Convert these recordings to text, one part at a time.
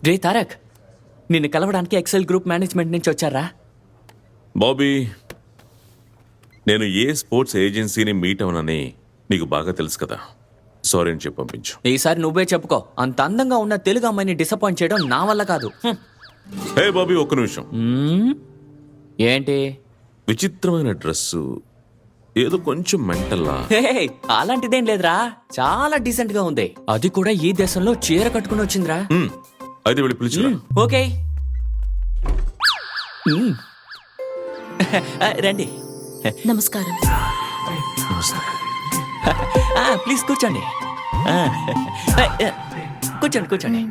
రే తారక్, నిన్ను కలవడానికి XL group management నుంచి వచ్చారా? బాబీ, నేను ఏ స్పోర్ట్స్ ఏజెన్సీని మీట్ అవనని నీకు బాగా తెలుసు కదా. సారీ అని చెప్పి పంపించు. ఈసారి నువ్వే చెప్పుకో. అంత అందంగా ఉన్న తెలుగు అమ్మాయిని డిసప్పాయింట్ చేయడం నా వల్ల కాదు. హే బాబీ, ఒక్క నిమిషం. ఏంటి? విచిత్రమైన డ్రెస్సు, ఏదో కొంచెం మెంటల్లా. హే, అలాంటిదేం లేదురా, చాలా డీసెంట్ గా ఉంది. అది కూడా ఈ దేశంలో చీర కట్టుకుని వచ్చిందిరా. అయితే వెళ్ళి పిలిచిరా. ఓకే. రండి. నమస్కారం. ప్లీజ్ కూర్చోండి. కూర్చోండి కూర్చోండి.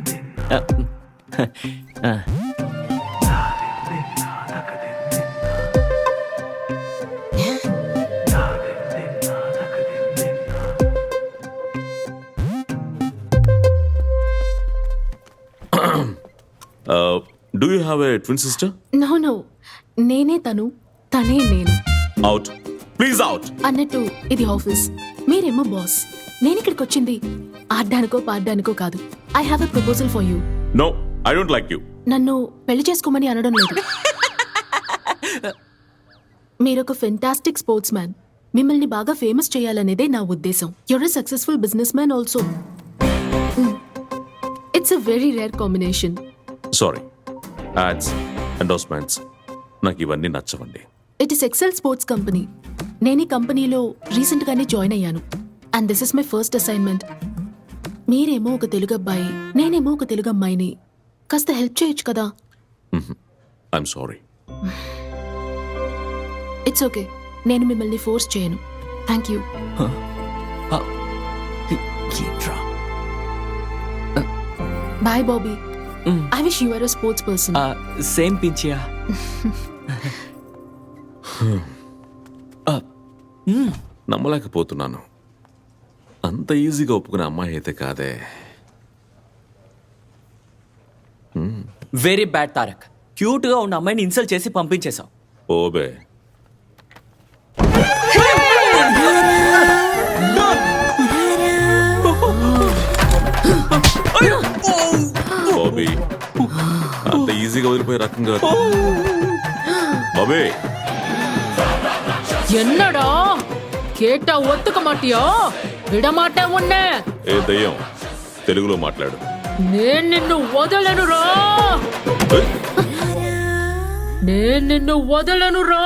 Do you have a twin sister? No, నేనే తను, తనే నేను. Out, please out. అన్నట్టు ఇది ఆఫీస్, మీరేమో బాస్. నేను ఇక్కడికి వచ్చింది ఆడడానికో పాడడానికో కాదు. I have a proposal for you. No, I don't like you. నన్ను పెళ్లి చేసుకోమని అనడం లేదు. మీరొక ఫెంటాస్టిక్ స్పోర్ట్స్ మ్యాన్. మిమ్మల్ని బాగా ఫేమస్ చేయాలనేదే నా ఉద్దేశం. You're a successful businessman also. It's a very rare combination. Sorry, ads, endorsements నాకు ఇవన్నీ నచ్చవండి. It is Excel sports company. నేను ఈ కంపెనీలో రీసెంట్ గానే జాయిన్ అయ్యాను. And this is my first assignment. మీరేమో ఒక తెలుగు అబ్బాయి, నేనేమో ఒక తెలుగు అమ్మాయిని. కాస్త హెల్ప్ చేయొచ్చు కదా? I'm sorry. ఇట్స్ ఓకే, నేను మిమ్మల్ని ఫోర్స్ చేయను. Thank you. Bye Bobby. I wish you are a sports person. Same పించియా. నమ్మలేకపోతున్నాను. అంత ఈజీగా ఒప్పుకునే అమ్మాయి అయితే కాదే. Very bad Tarak. క్యూట్ గా ఉన్న అమ్మాయిని ఇన్సల్ట్ చేసి పంపించేశావు. ఓబే, బాబీ, అంత ఈజీగా వదిలిపోయే రకం కాదు. బాబీ, என்னடா கேட்டா ஒத்துக்க மாட்டியோ? விடமாட்டே உன்னை. ఏ దయ్యం, తెలుగులో మాట్లాడు. నేను నిన్ను వదలనురా. నేను నిన్ను వదలనురా.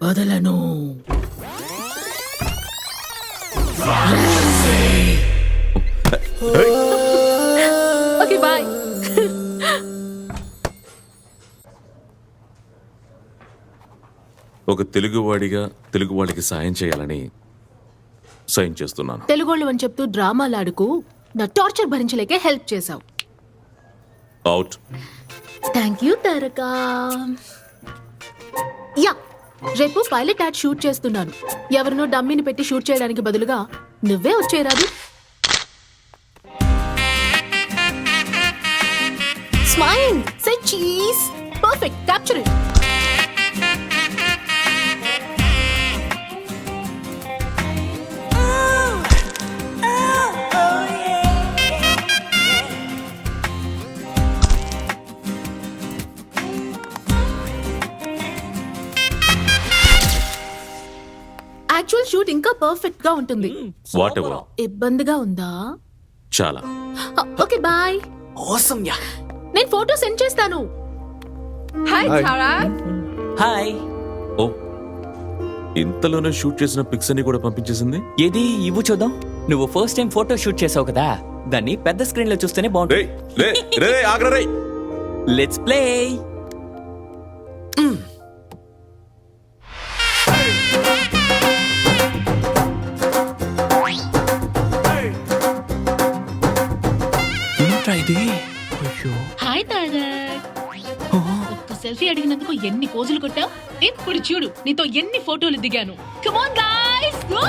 వదలను. Okay bye. ఒక తెలుగువాడిగా తెలుగు వాళ్ళకి సాయం చేయాలని సాయం చేస్తున్నాను. తెలుగోళ్ళు అని చెప్తూ డ్రామాలాడుకు నా టార్చర్ భరించలేకే హెల్ప్ చేశావు. అవుట్. థ్యాంక్ యూ తారకా. యా, రేపు పైలట్ యాడ్ షూట్ చేస్తున్నాను. ఎవరినో డమ్మీని పెట్టి షూట్ చేయడానికి బదులుగా నువ్వే వచ్చేరాదు. Smile, say cheese. Perfect, capture it. Actual shoot ఇంకా పర్ఫెక్ట్ గా ఉంటుంది. Whatever. ఇబ్బందిగా ఉందా? చాలా. Okay bye. Awesome yeah. నేను ఫోటో సెండ్ చేస్తాను. హాయ్ తారక్. హాయ్. ఓ, ఇంతలోనే షూట్ చేసిన పిక్స్ అన్ని కూడా పంపించేసింది. ఏది ఇవ్వు చూద్దాం. నువ్వు ఫస్ట్ టైం ఫోటో షూట్ చేసావు కదా, దాన్ని పెద్ద స్క్రీన్ లో చూస్తేనే బాగుంటుంది. Let's play. హాయ్ తారక్. ఒక్క సెల్ఫీ అడిగినందుకు ఎన్ని పోజులు కొట్టావు. ఇప్పుడు చూడు నీతో ఎన్ని ఫోటోలు దిగాను. Come on guys, go.